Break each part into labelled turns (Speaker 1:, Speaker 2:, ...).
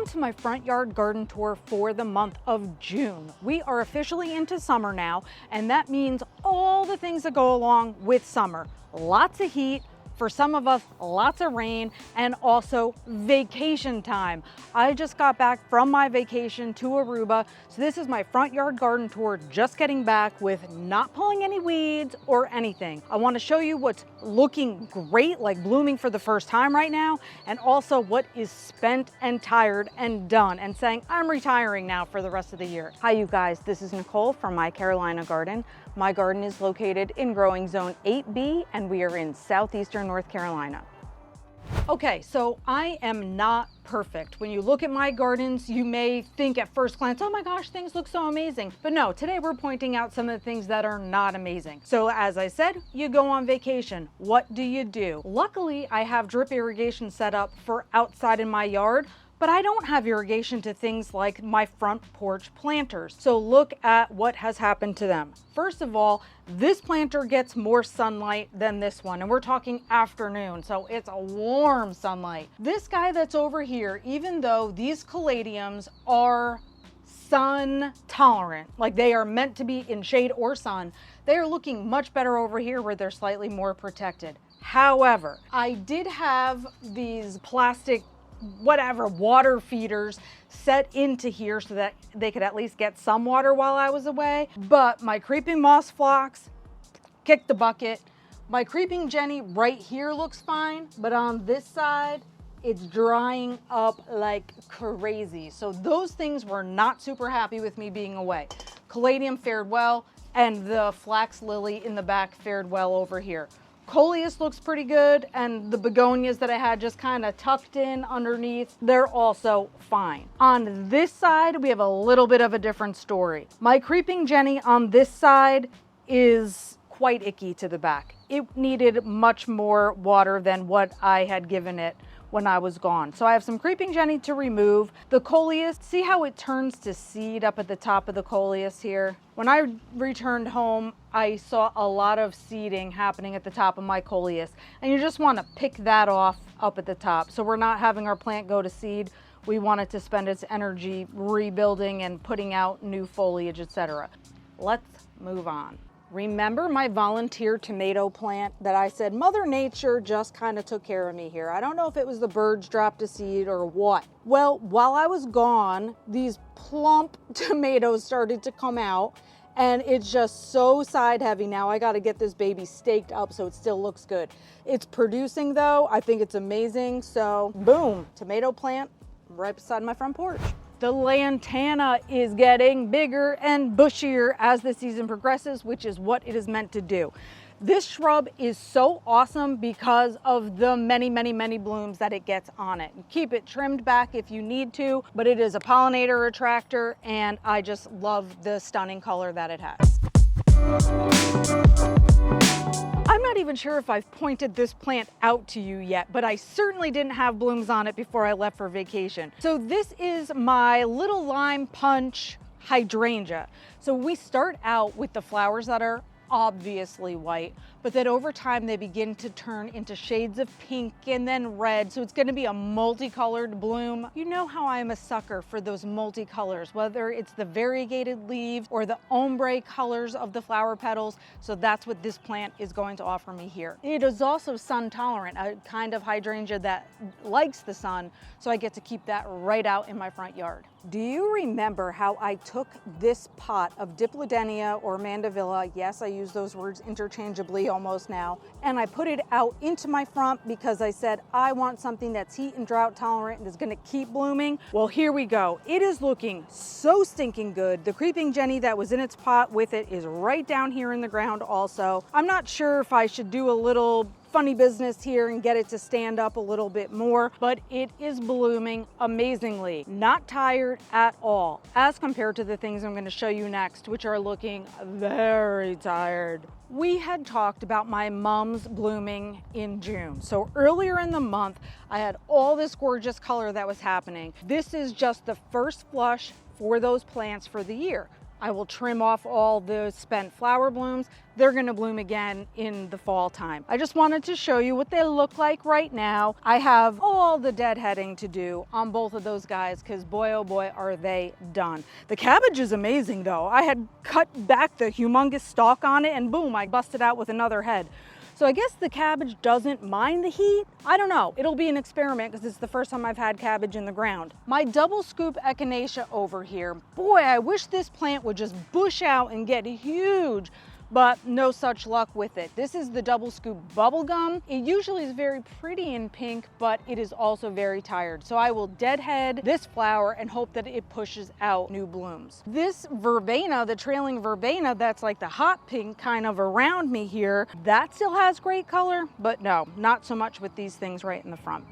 Speaker 1: to my front yard garden tour for the month of June. We are officially into summer now, and that means all the things that go along with summer. Lots of heat, for some of us, lots of rain, and also vacation time. I just got back from my vacation to Aruba, so this is my front yard garden tour, just getting back with not pulling any weeds or anything. I want to show you what's looking great, like blooming for the first time right now, and also what is spent and tired and done, and saying I'm retiring now for the rest of the year. Hi you guys, this is Nicole from My Carolina Garden. My garden is located in growing zone 8B, and we are in southeastern North Carolina. Okay, so I am not perfect. When you look at my gardens, you may think at first glance, oh my gosh, things look so amazing. But no, today we're pointing out some of the things that are not amazing. So as I said, you go on vacation. What do? Luckily, I have drip irrigation set up for outside in my yard, but I don't have irrigation to things like my front porch planters. So look at what has happened to them. First of all, this planter gets more sunlight than this one, and we're talking afternoon, so it's a warm sunlight. This guy that's over here, even though these caladiums are sun tolerant, like they are meant to be in shade or sun, they are looking much better over here where they're slightly more protected. However, I did have these plastic water feeders set into here so that they could at least get some water while I was away, but my creeping moss phlox kicked the bucket. My creeping Jenny right here looks fine, but on this side it's drying up like crazy. So those things were not super happy with me being away. Caladium fared well, and the flax lily in the back fared well over here. Coleus looks pretty good, and the begonias that I had just kind of tucked in underneath, they're also fine. On this side, we have a little bit of a different story. My creeping Jenny on this side is quite icky to the back. It needed much more water than what I had given it when I was gone. So I have some creeping Jenny to remove. The coleus, see how it turns to seed up at the top of the coleus here? When I returned home, I saw a lot of seeding happening at the top of my coleus, and you just want to pick that off up at the top. So we're not having our plant go to seed. We want it to spend its energy rebuilding and putting out new foliage, etc. Let's move on. Remember my volunteer tomato plant that I said Mother Nature just kind of took care of me here? I don't know if it was the birds dropped a seed or what. Well, while I was gone, these plump tomatoes started to come out, and it's just so side heavy now. I got to get this baby staked up so it still looks good. It's producing though. I think it's amazing. So boom, tomato plant right beside my front porch. The lantana is getting bigger and bushier as the season progresses, which is what it is meant to do. This shrub is so awesome because of the many blooms that it gets on it. Keep it trimmed back if you need to, but it is a pollinator attractor, and I just love the stunning color that it has. I'm not even sure if I've pointed this plant out to you yet, but I certainly didn't have blooms on it before I left for vacation. So this is my little lime punch hydrangea. So we start out with the flowers that are obviously white, but then over time they begin to turn into shades of pink and then red, so it's going to be a multicolored bloom. You know how I'm a sucker for those multicolors, whether it's the variegated leaves or the ombre colors of the flower petals, so that's what this plant is going to offer me here. It is also sun tolerant, a kind of hydrangea that likes the sun, so I get to keep that right out in my front yard. Do you remember how I took this pot of Diplodenia or Mandevilla, yes, I use those words interchangeably almost now, and I put it out into my front because I said I want something that's heat and drought tolerant and is going to keep blooming? Well, here we go. It is looking so stinking good. The creeping Jenny that was in its pot with it is right down here in the ground also. I'm not sure if I should do a little funny business here and get it to stand up a little bit more, but it is blooming amazingly. Not tired at all, as compared to the things I'm going to show you next, which are looking very tired. We had talked about my mums blooming in June. So earlier in the month, I had all this gorgeous color that was happening. This is just the first flush for those plants for the year. I will trim off all the spent flower blooms. They're gonna bloom again in the fall time. I just wanted to show you what they look like right now. I have all the deadheading to do on both of those guys because boy, oh boy, are they done. The cabbage is amazing though. I had cut back the humongous stalk on it and boom, I busted out with another head. So I guess the cabbage doesn't mind the heat. I don't know. It'll be an experiment because it's the first time I've had cabbage in the ground. My double scoop echinacea over here. Boy, I wish this plant would just bush out and get huge, but no such luck with it. This is the double scoop bubblegum. It usually is very pretty in pink, but it is also very tired. So I will deadhead this flower and hope that it pushes out new blooms. This verbena, the trailing verbena, that's like the hot pink kind of around me here, that still has great color, but no, not so much with these things right in the front.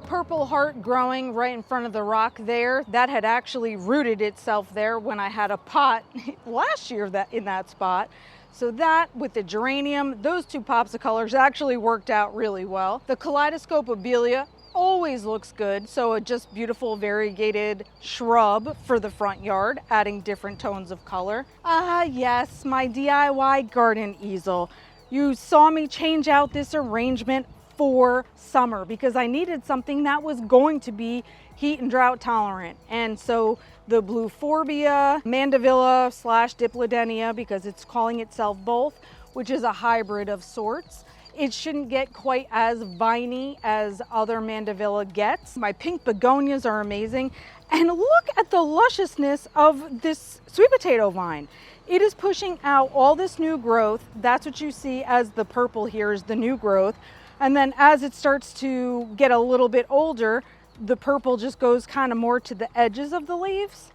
Speaker 1: Purple heart growing right in front of the rock there. That had actually rooted itself there when I had a pot last year in that spot. So that with the geranium, those two pops of colors actually worked out really well. The kaleidoscope abelia always looks good. So a just beautiful variegated shrub for the front yard, adding different tones of color. Ah, yes, my DIY garden easel. You saw me change out this arrangement for summer because I needed something that was going to be heat and drought tolerant. And so the blue forbia, mandevilla / dipladenia, because it's calling itself both, which is a hybrid of sorts. It shouldn't get quite as viney as other mandevilla gets. My pink begonias are amazing. And look at the lusciousness of this sweet potato vine. It is pushing out all this new growth. That's what you see as the purple here is the new growth. And then as it starts to get a little bit older, the purple just goes kind of more to the edges of the leaves.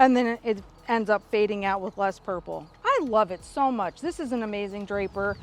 Speaker 1: And then it ends up fading out with less purple. I love it so much. This is an amazing draper.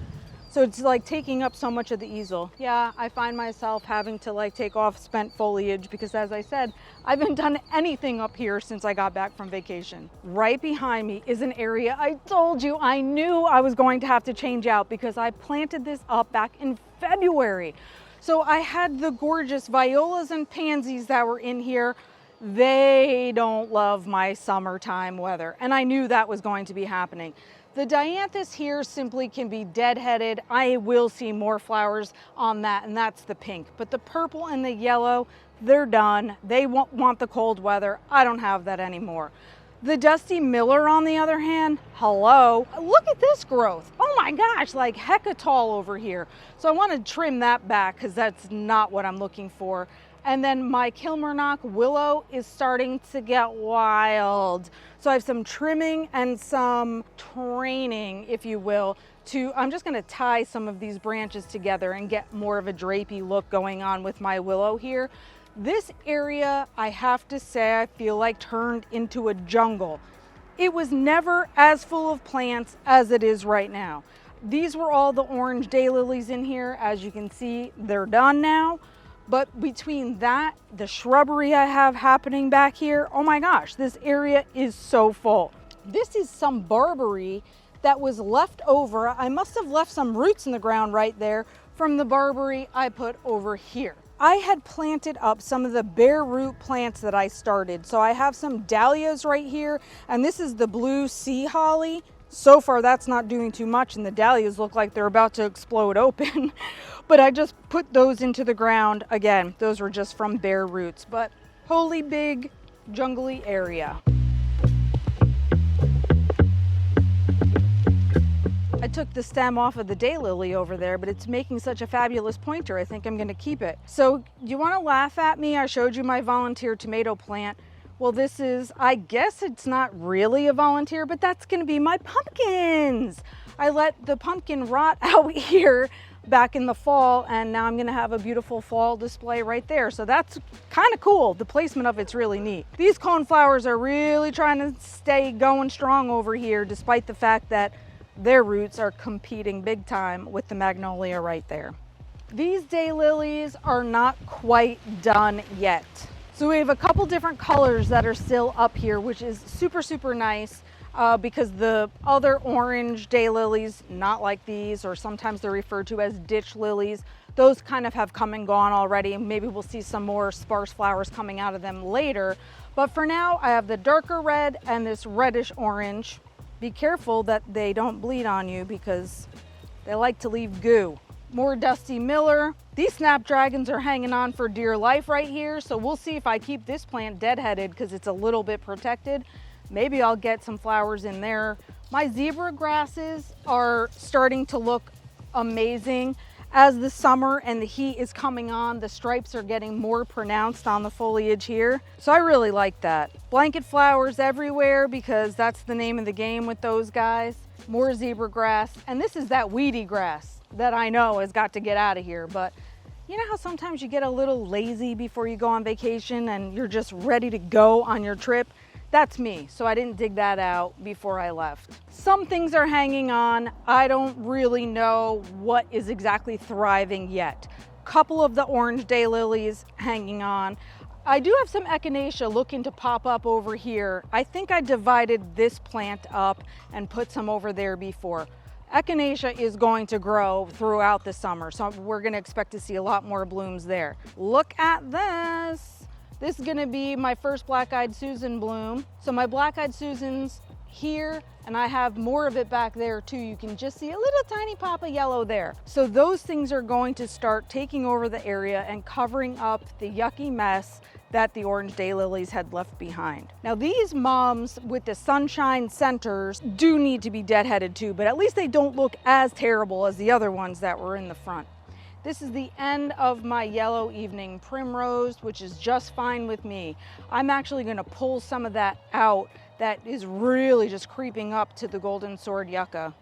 Speaker 1: So it's like taking up so much of the easel. Yeah, I find myself having to like take off spent foliage because as I said, I haven't done anything up here since I got back from vacation. Right behind me is an area I told you I knew I was going to have to change out because I planted this up back in February. So I had the gorgeous violas and pansies that were in here. They don't love my summertime weather. And I knew that was going to be happening. The dianthus here simply can be deadheaded. I will see more flowers on that, and that's the pink. But the purple and the yellow, they're done. They want the cold weather. I don't have that anymore. The Dusty Miller, on the other hand, hello. Look at this growth. Oh my gosh, like hecka tall over here. So I want to trim that back because that's not what I'm looking for. And then my Kilmarnock willow is starting to get wild. So I have some trimming and some training, if you will, I'm just gonna tie some of these branches together and get more of a drapey look going on with my willow here. This area, I have to say, I feel like turned into a jungle. It was never as full of plants as it is right now. These were all the orange daylilies in here. As you can see, they're done now. But between that, the shrubbery I have happening back here, oh my gosh, this area is so full. This is some barberry that was left over. I must have left some roots in the ground right there from the barberry I put over here. I had planted up some of the bare root plants that I started. So I have some dahlias right here, and this is the blue sea holly. So far that's not doing too much, and the dahlias look like they're about to explode open. But I just put those into the ground. Again, those were just from bare roots, but holy big jungly area. I took the stem off of the daylily over there, but it's making such a fabulous pointer. I think I'm gonna keep it. So you wanna laugh at me? I showed you my volunteer tomato plant. Well, this is, I guess it's not really a volunteer, but that's gonna be my pumpkins. I let the pumpkin rot out here back in the fall, and now I'm gonna have a beautiful fall display right there. So that's kind of cool. The placement of it's really neat. These coneflowers are really trying to stay going strong over here, despite the fact that their roots are competing big time with the magnolia right there. These daylilies are not quite done yet. So we have a couple different colors that are still up here, which is super, super nice. because the other orange daylilies, not like these, or sometimes they're referred to as ditch lilies, those kind of have come and gone already. Maybe we'll see some more sparse flowers coming out of them later. But for now, I have the darker red and this reddish orange. Be careful that they don't bleed on you because they like to leave goo. More Dusty Miller. These snapdragons are hanging on for dear life right here. So we'll see if I keep this plant deadheaded because it's a little bit protected. Maybe I'll get some flowers in there. My zebra grasses are starting to look amazing. As the summer and the heat is coming on, the stripes are getting more pronounced on the foliage here. So I really like that. Blanket flowers everywhere because that's the name of the game with those guys. More zebra grass. And this is that weedy grass that I know has got to get out of here. But you know how sometimes you get a little lazy before you go on vacation and you're just ready to go on your trip? That's me, so I didn't dig that out before I left. Some things are hanging on. I don't really know what is exactly thriving yet. Couple of the orange daylilies hanging on. I do have some echinacea looking to pop up over here. I think I divided this plant up and put some over there before. Echinacea is going to grow throughout the summer, so we're gonna expect to see a lot more blooms there. Look at this. This is gonna be my first black-eyed Susan bloom. So my black-eyed Susan's here, and I have more of it back there too. You can just see a little tiny pop of yellow there. So those things are going to start taking over the area and covering up the yucky mess that the orange daylilies had left behind. Now these moms with the sunshine centers do need to be deadheaded too, but at least they don't look as terrible as the other ones that were in the front. This is the end of my yellow evening primrose, which is just fine with me. I'm actually gonna pull some of that out that is really just creeping up to the golden sword yucca.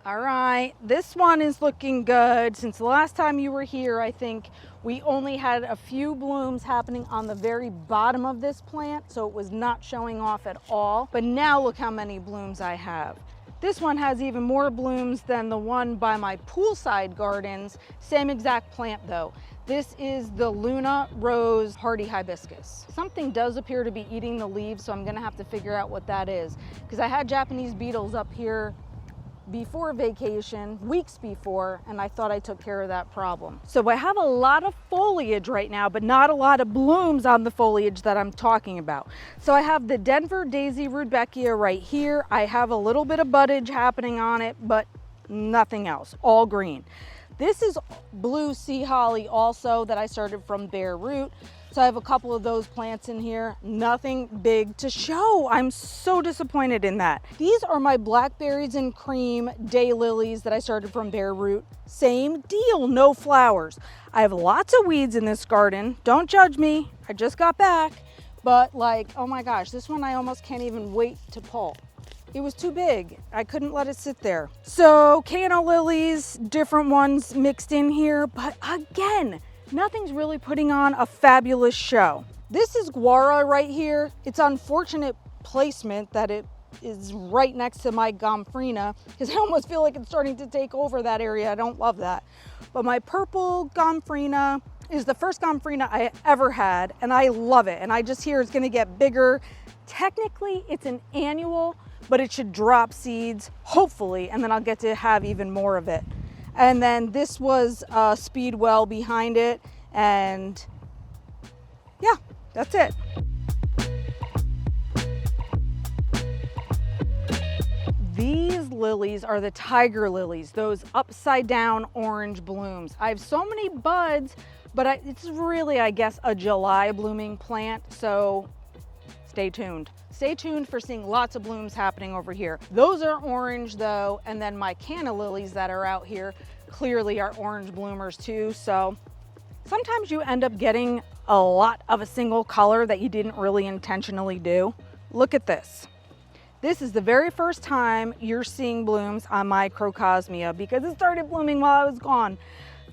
Speaker 1: All right, this one is looking good. Since the last time you were here, I think we only had a few blooms happening on the very bottom of this plant, so it was not showing off at all. But now look how many blooms I have. This one has even more blooms than the one by my poolside gardens. Same exact plant though. This is the Luna Rose hardy hibiscus. Something does appear to be eating the leaves, so I'm gonna have to figure out what that is. Because I had Japanese beetles up here before vacation, weeks before, and I thought I took care of that problem. So I have a lot of foliage right now, but not a lot of blooms on the foliage that I'm talking about. So I have the Denver Daisy Rudbeckia right here. I have a little bit of buddage happening on it, but nothing else, all green. This is blue sea holly also that I started from bare root. So I have a couple of those plants in here, nothing big to show. I'm so disappointed in that. These are my blackberries and cream daylilies that I started from bare root. Same deal, no flowers. I have lots of weeds in this garden. Don't judge me, I just got back. But like, oh my gosh, this one I almost can't even wait to pull. It was too big. I couldn't let it sit there. So canna lilies, different ones mixed in here, but again, nothing's really putting on a fabulous show. This is guara right here. It's unfortunate placement that it is right next to my gomphrena because I almost feel like it's starting to take over that area. I don't love that. But my purple gomphrena is the first gomphrena I ever had, and I love it. And I just hear it's gonna get bigger. Technically, it's an annual, but it should drop seeds, hopefully, and then I'll get to have even more of it. And then this was Speedwell behind it, and yeah, that's it. These lilies are the tiger lilies, those upside down orange blooms. I have so many buds, but it's really, I guess, a July blooming plant, so stay tuned. Stay tuned for seeing lots of blooms happening over here. Those are orange though, and then my canna lilies that are out here clearly are orange bloomers too. So sometimes you end up getting a lot of a single color that you didn't really intentionally do. Look at this. This is the very first time you're seeing blooms on my Crocosmia because it started blooming while I was gone.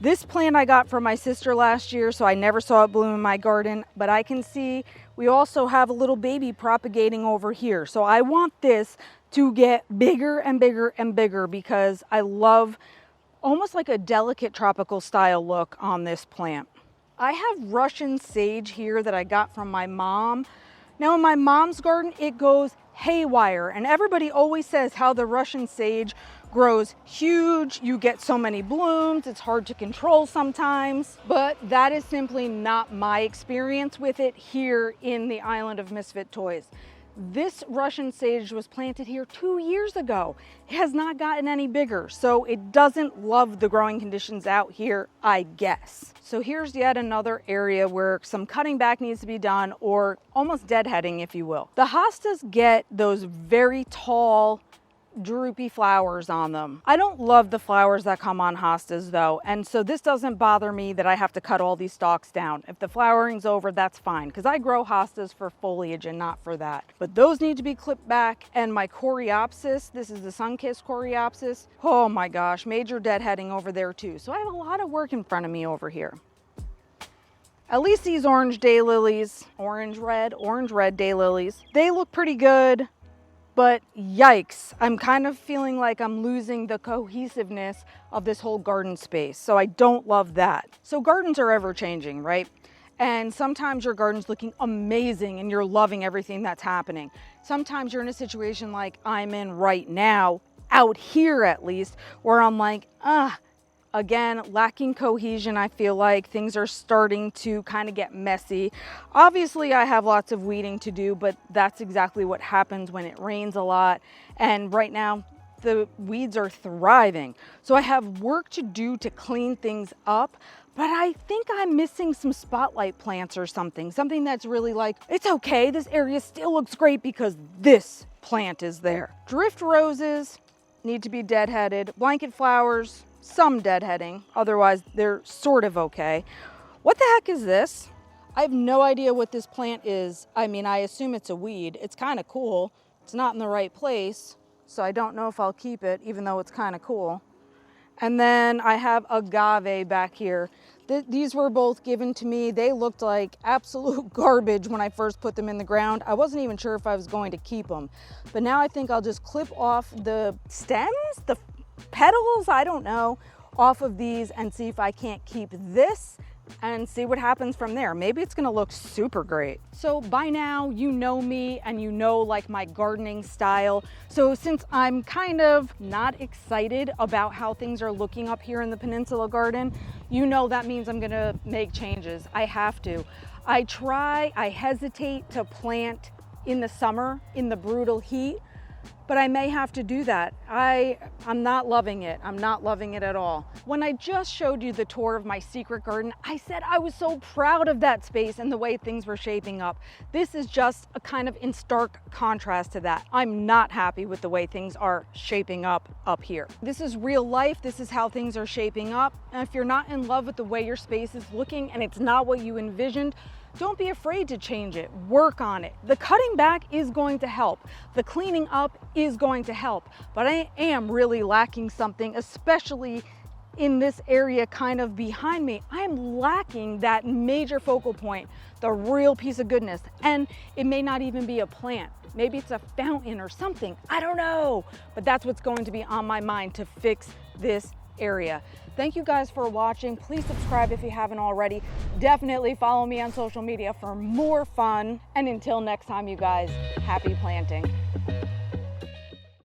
Speaker 1: This plant I got from my sister last year, so I never saw it bloom in my garden, but I can see we also have a little baby propagating over here. So I want this to get bigger and bigger and bigger because I love almost like a delicate tropical style look on this plant. I have Russian sage here that I got from my mom. Now in my mom's garden, it goes haywire. And everybody always says how the Russian sage grows huge, you get so many blooms, it's hard to control sometimes, but that is simply not my experience with it here in the island of Misfit Toys. This Russian sage was planted here 2 years ago. It has not gotten any bigger, so it doesn't love the growing conditions out here, I guess. So here's yet another area where some cutting back needs to be done, or almost deadheading, if you will. The hostas get those very tall, droopy flowers on them. I don't love the flowers that come on hostas though, and so this doesn't bother me that I have to cut all these stalks down. If the flowering's over, that's fine, because I grow hostas for foliage and not for that. But those need to be clipped back, and my coreopsis, this is the sun-kissed coreopsis, oh my gosh, major deadheading over there too. So I have a lot of work in front of me over here. At least these orange daylilies, orange red daylilies, they look pretty good. But yikes, I'm kind of feeling like I'm losing the cohesiveness of this whole garden space. So I don't love that. So gardens are ever changing, right? And sometimes your garden's looking amazing and you're loving everything that's happening. Sometimes you're in a situation like I'm in right now, out here at least, where I'm like, again, lacking cohesion. I feel like things are starting to kind of get messy. Obviously, I have lots of weeding to do, but that's exactly what happens when it rains a lot. And right now, the weeds are thriving. So I have work to do to clean things up, but I think I'm missing some spotlight plants or something that's really like, it's okay, this area still looks great because this plant is there. Drift roses need to be deadheaded. Blanket flowers, some deadheading, otherwise they're sort of okay. What the heck is this? I have no idea what this plant is. I mean, I assume it's a weed. It's kind of cool. It's not in the right place, so I don't know if I'll keep it, even though it's kind of cool. And then I have agave back here. These were both given to me. They looked like absolute garbage when I first put them in the ground. I wasn't even sure if I was going to keep them. But now I think I'll just clip off the stems, the petals, I don't know, off of these and see if I can't keep this and see what happens from there. Maybe it's gonna look super great. So by now you know me and you know like my gardening style. So since I'm kind of not excited about how things are looking up here in the Peninsula Garden, you know that means I'm gonna make changes. I have to. I hesitate to plant in the summer in the brutal heat, but I may have to do that. I'm not loving it. I'm not loving it at all. When I just showed you the tour of my secret garden, I said I was so proud of that space and the way things were shaping up. This is just a kind of in stark contrast to that. I'm not happy with the way things are shaping up here. This is real life. This is how things are shaping up. And if you're not in love with the way your space is looking and it's not what you envisioned, don't be afraid to change it. Work on it. The cutting back is going to help. The cleaning up is going to help. But I am really lacking something, especially in this area kind of behind me. I'm lacking that major focal point, the real piece of goodness. And it may not even be a plant. Maybe it's a fountain or something. I don't know. But that's what's going to be on my mind to fix this area. Thank you guys for watching. Please subscribe if you haven't already. Definitely follow me on social media for more fun. And until next time, you guys, happy planting.